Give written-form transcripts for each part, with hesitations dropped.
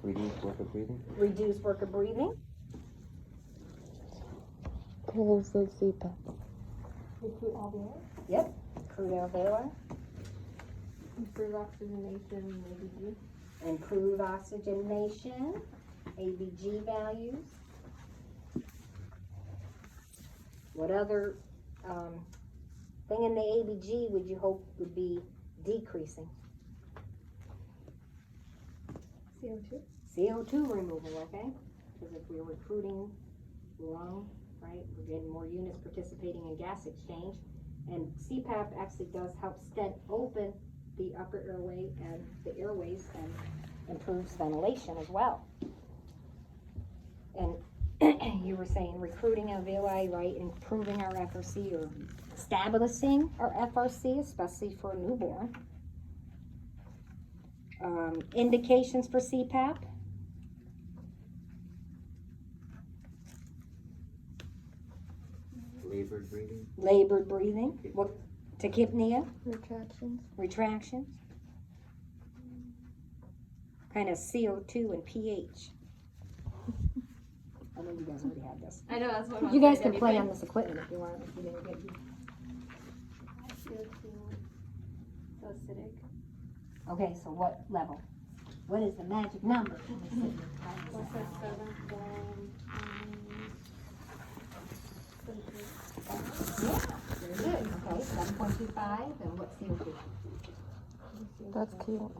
Reduce work of breathing. Reduce work of breathing. Close the Cpap. Recruit alveoli. Yep. Crude alveoli. Improve oxygenation, ABG. Improve oxygenation. ABG values. What other thing in the ABG would you hope would be decreasing? CO2. CO2 removal, okay? Because if we're recruiting lung, right, we're getting more units participating in gas exchange. And CPAP actually does help stent open the upper airway and the airways and improves ventilation as well. And you were saying recruiting alveoli, right, improving our FRC or establishing our FRC, especially for a newborn. Indications for CPAP. Labored breathing. Labored breathing. What? Tachypnea. Retractions. Retractions. Kind of CO2 and pH. I know you guys already have this. I know, that's what I'm You guys saying, can play anything. on this equipment if you want. If you didn't get CO2. So acidic. Okay, so what level? What is the magic number? Less than 7. Yeah, very good. Okay, 7.25, and what's CO2? That's cute.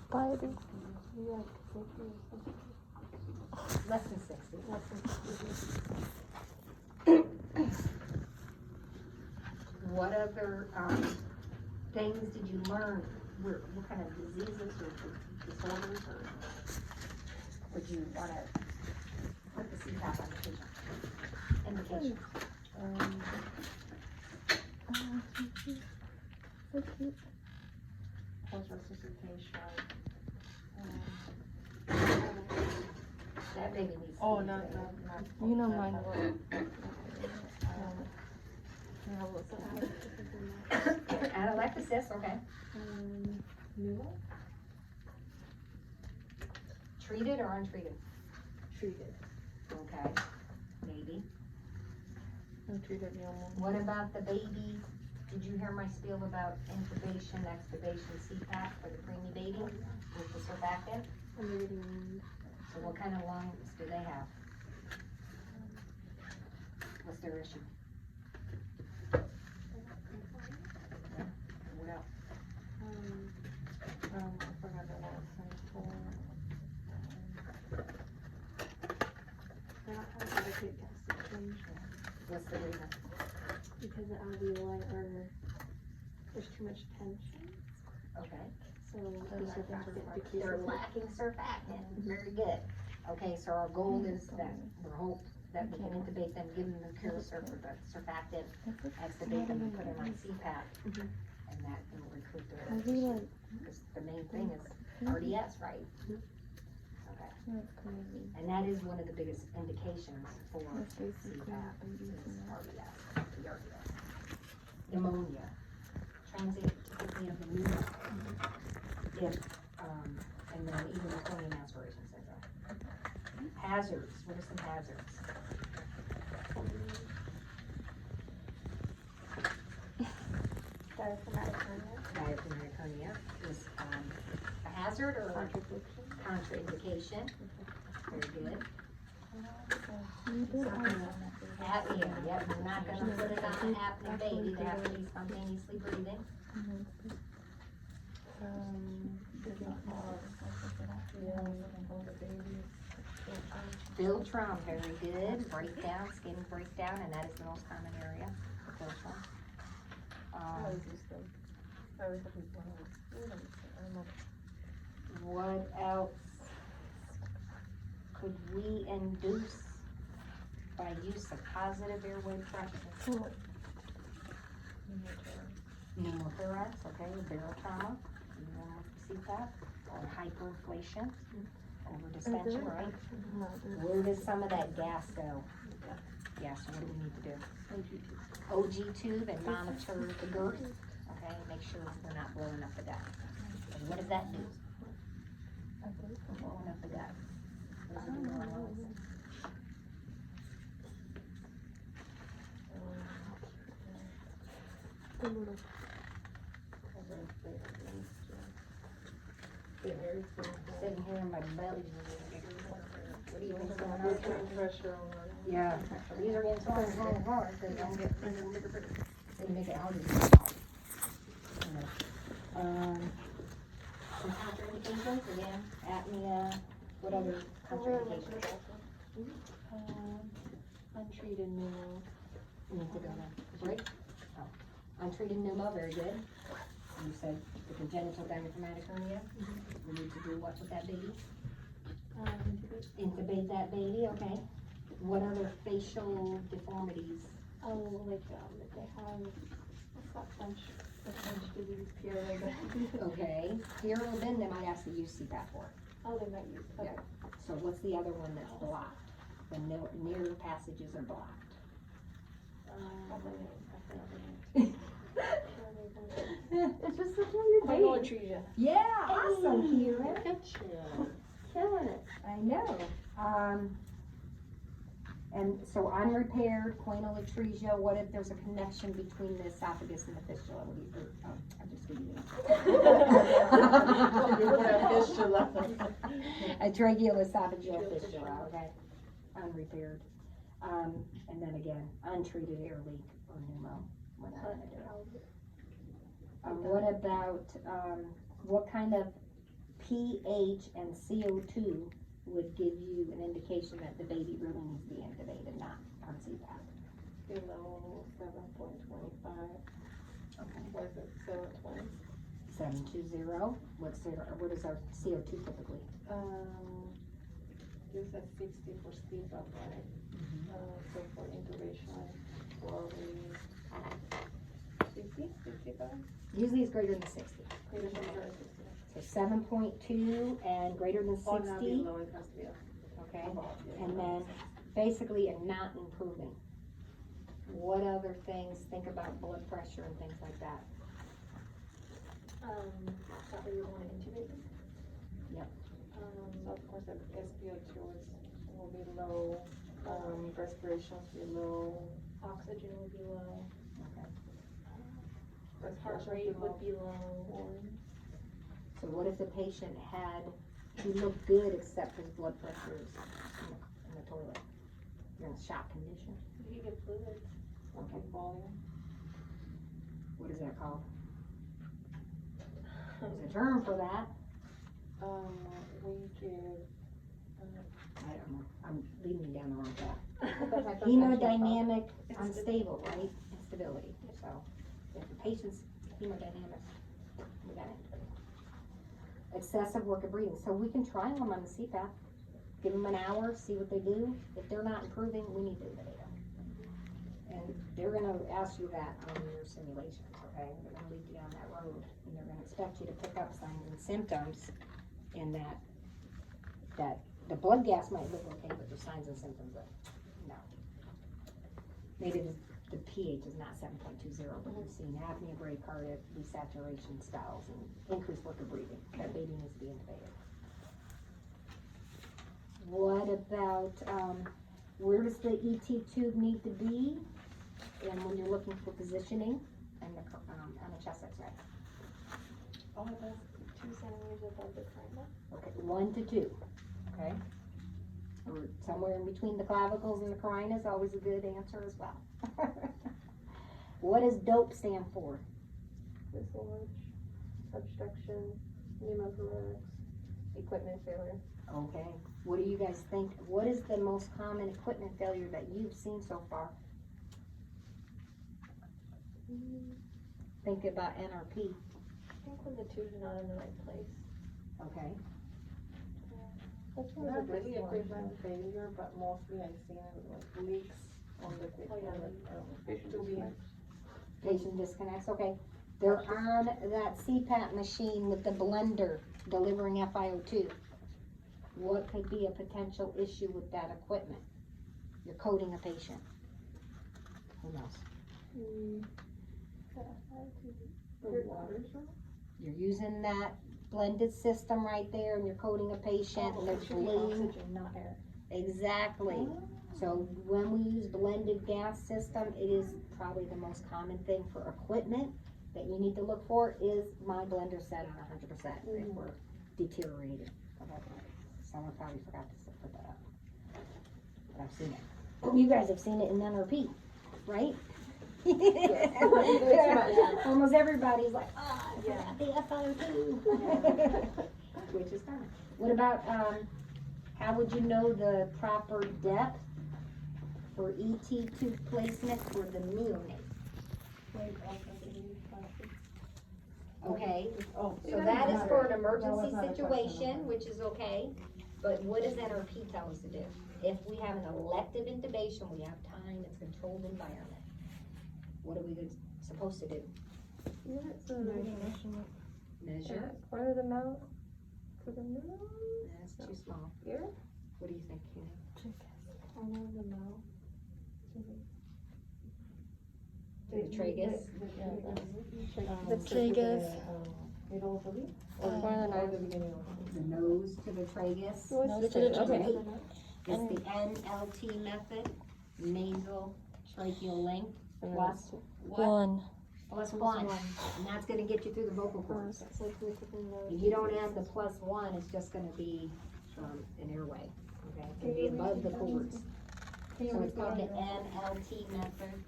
Spider. Less than 60. What other things did you learn? What kind of diseases or disorders or would you want to put the CPAP on the patient? Indication. So cute. Post resuscitation. That baby needs. Oh, not. You know mine will. Atelectasis, okay. Pneumo? Treated or untreated? Treated. Okay, maybe. Untreated pneumo. What about the baby? Did you hear my spiel about intubation, extubation, CPAP for the preemie baby with the surfactant? So what kind of lungs do they have? What's their issue? What else? I forgot the last thing for. They're not having adequate gas exchange What's the reason? because the alveoli there's too much tension. Okay. So the surfactant decreases. They're lacking surfactant. Very good. Okay, so our goal is that we're hope that we can intubate them, give them the pure surfactant, extubate them, and put them on CPAP, and that will recruit their. Because the main thing is RDS, right? Okay. And that is one of the biggest indications for CPAP is RDS, the RDS. Pneumonia, transient pneumonia. If, and then even meconium aspiration syndrome. Hazards, what are some hazards? Diaphragmatic hernia. Diaphragmatic hernia is a hazard or contraindication. Very good. Apnea, yep, we're not gonna put it on an apnea baby, they have to be spontaneously breathing. Philtrum, very good. Breakdown, skin breakdown, and that is the most common area. Philtrum. What else could we induce by use of positive airway pressure? Pneumothorax, okay, barotrauma, CPAP, or hyperinflation, over distension, right? Where does some of that gas go? Yeah, so what do we need to do? OG tube and monitor the girth, okay, make sure we're not blowing up the duct. And what does that do? from blowing up the gut. Those are the normal ones. The little Sitting here in my belly. What do you think's going on? We're putting pressure on it. Yeah, these are getting smaller and smaller and smaller, so they don't get bigger and bigger, bigger. They make it harder. Some contraindications, again, apnea, what other contraindications? Untreated pneumo. You need to go to break? Oh. Untreated pneumo, very good. You said the congenital diaphragmatic hernia. We need to do what with that baby? Intubate that baby, okay. What other facial deformities? Oh, like, if they have, what's that French disease, Pierre? Okay, here or then they might ask to use Cpap for it. Oh, they might use, okay. So what's the other one that's blocked? The near passages are blocked. It's just such a weird Spinal name. atresia. Yeah, awesome, Kira. Gotcha. Killing it. I know. And so unrepaired coinal atresia, what if there's a connection between the esophagus and the fistula? What do you think? Oh, I just gave you a tracheoesophageal fistula, okay? Unrepaired. And then again, untreated air leak or pneumo. We're not gonna do it. What about, what kind of pH and CO2 would give you an indication that the baby really needs to be intubated, not on Cpap? Below 7.25. Okay. Was it 720? 720. What is our CO2 typically? You said 60 for Cpap, right? So for intubation, probably 50, 55? Usually it's greater than 60. Greater than 60. So 7.2 and greater than 60. Or not below, it has to be Okay. above, yeah. And then basically a not improving. What other things? Think about blood pressure and things like that. That way you want to intubate them? Yep. So of course, the SpO2 will be low, respirations be low, Oxygen would be low, heart respirations rate be would low. be low. So what if the patient he looked good except his blood pressure is in the toilet? You're in a shock condition. You get fluids. Okay. Volume. What is that called? There's a term for that. We give, I don't know. I'm leading you down the wrong path. Hemodynamic unstable, right? Instability. So if the patient's hemodynamic, we got it. Excessive work of breathing. So we can try them on the Cpap. Give them an hour, see what they do. If they're not improving, we need to intubate them. And they're gonna ask you that on your simulations, okay? They're gonna lead you down that road, and they're gonna expect you to pick up signs and symptoms in that the blood gas might look okay, but there's signs and symptoms that, no. Maybe the pH is not 7.20, but you've seen apnea, bradycardia, desaturation, spells, and increased work of breathing. That baby needs to be intubated. What about, where does the ET tube need to be? And when you're looking for positioning and on the chest X-ray. Oh, that's 2 centimeters above the cranium. Okay, 1 to 2, okay? Or somewhere in between the clavicles and the carina is always a good answer as well. What does DOPE stand for? Dislodge, obstruction, pneumothorax, equipment failure. Okay, what do you guys think? What is the most common equipment failure that you've seen so far? Think about NRP. I think when the tube's not in the right place. Okay, That's not really equipment failure, but mostly I've seen it like leaks on the equipment. Patient To be, disconnects. patient disconnects, okay. They're on that Cpap machine with the blender delivering FiO2. What could be a potential issue with that equipment? You're coding a patient. Who knows? the water, You're using that blended system right there, and you're coating a patient, and It there's should be blue. oxygen, not air. Exactly. So when we use blended gas system, it is probably the most common thing for equipment that you need to look for is my blender set on 100% if we're deteriorated. Someone probably forgot to put that up. But I've seen it. You guys have seen it in NRP, right? Almost everybody's like, oh, I forgot the FO2. Which is fine. What about, how would you know the proper depth for ET tube placement for the neonate? Okay, Oh, so that is for an emergency situation, which is okay, but what does NRP tell us to do? If we have an elective intubation, we have time, it's a controlled environment. What are we supposed to do? Measure? Where the mouth? To the mouth? That's too small. Here? What do you think, Tina? Corner of the mouth. To the tragus? The tragus. The nose to the tragus? Nose to the Okay. tragus. It's the NLT method, nasal tracheal length, plus what? Plus one, and that's gonna get you through the vocal cords. If you don't add the plus one, it's just gonna be, an airway, okay? It's gonna be above the cords. So it's called the NLT method,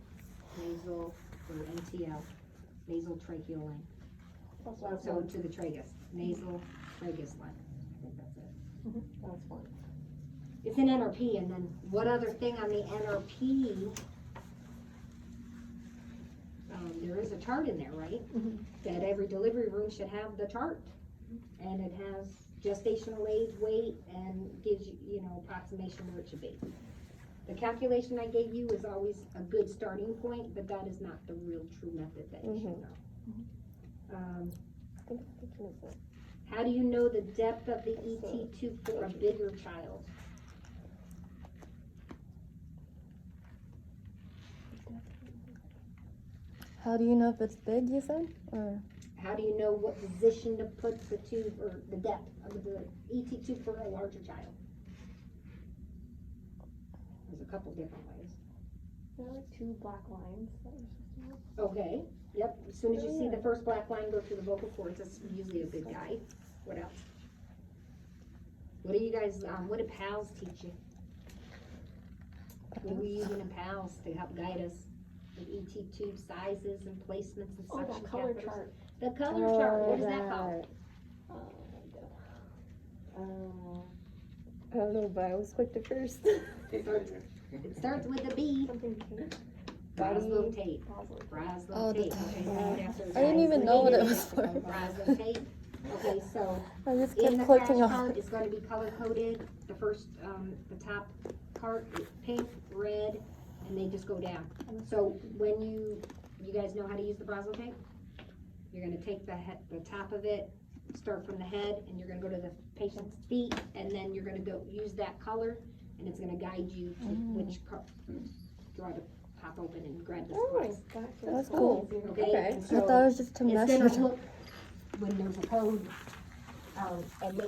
nasal, or NTL, nasal tracheal length. So to the tragus, nasal tragus length, I think that's it. That's one. It's an NRP, and then what other thing on the NRP? There is a chart in there, right? That every delivery room should have the chart. And it has gestational age, weight, and gives you, approximation where it should be. The calculation I gave you is always a good starting point, but that is not the real true method that you should know. How do you know the depth of the ET tube for a bigger child? How do you know if it's big, you said? Or How do you know what position to put the tube, or the depth of the ET tube for a larger child? There's a couple different ways. There are like 2 black lines that you're supposed to have. Okay, yep, as soon as you see the first black line go through the vocal cords, that's usually a good guide. What else? What do you guys, what do PALS teach you? What are we using in PALS to help guide us with ET tube sizes and placements and Oh, suction that color catheters? chart. The color chart, what is that called? I don't know, but I was quick to first. It starts with a B. Something pink. Braslo tape. Braslo Oh, the tape. tape. Okay, named after the I didn't guy even who know what it made was for. Braslo tape. Okay, so I just in kept the clicking crash on. cart, it's gonna be color coded. The first, the top part is pink, red, and they just go down. So when you guys know how to use the Braslo tape? You're gonna take the top of it, start from the head, and you're gonna go to the patient's feet, and then you're gonna go use that color, and it's gonna guide you to which drawer to pop open and grab the supplies. That's cool. Okay? And I so thought it was just to it's measure. gonna look, when there's a code, and they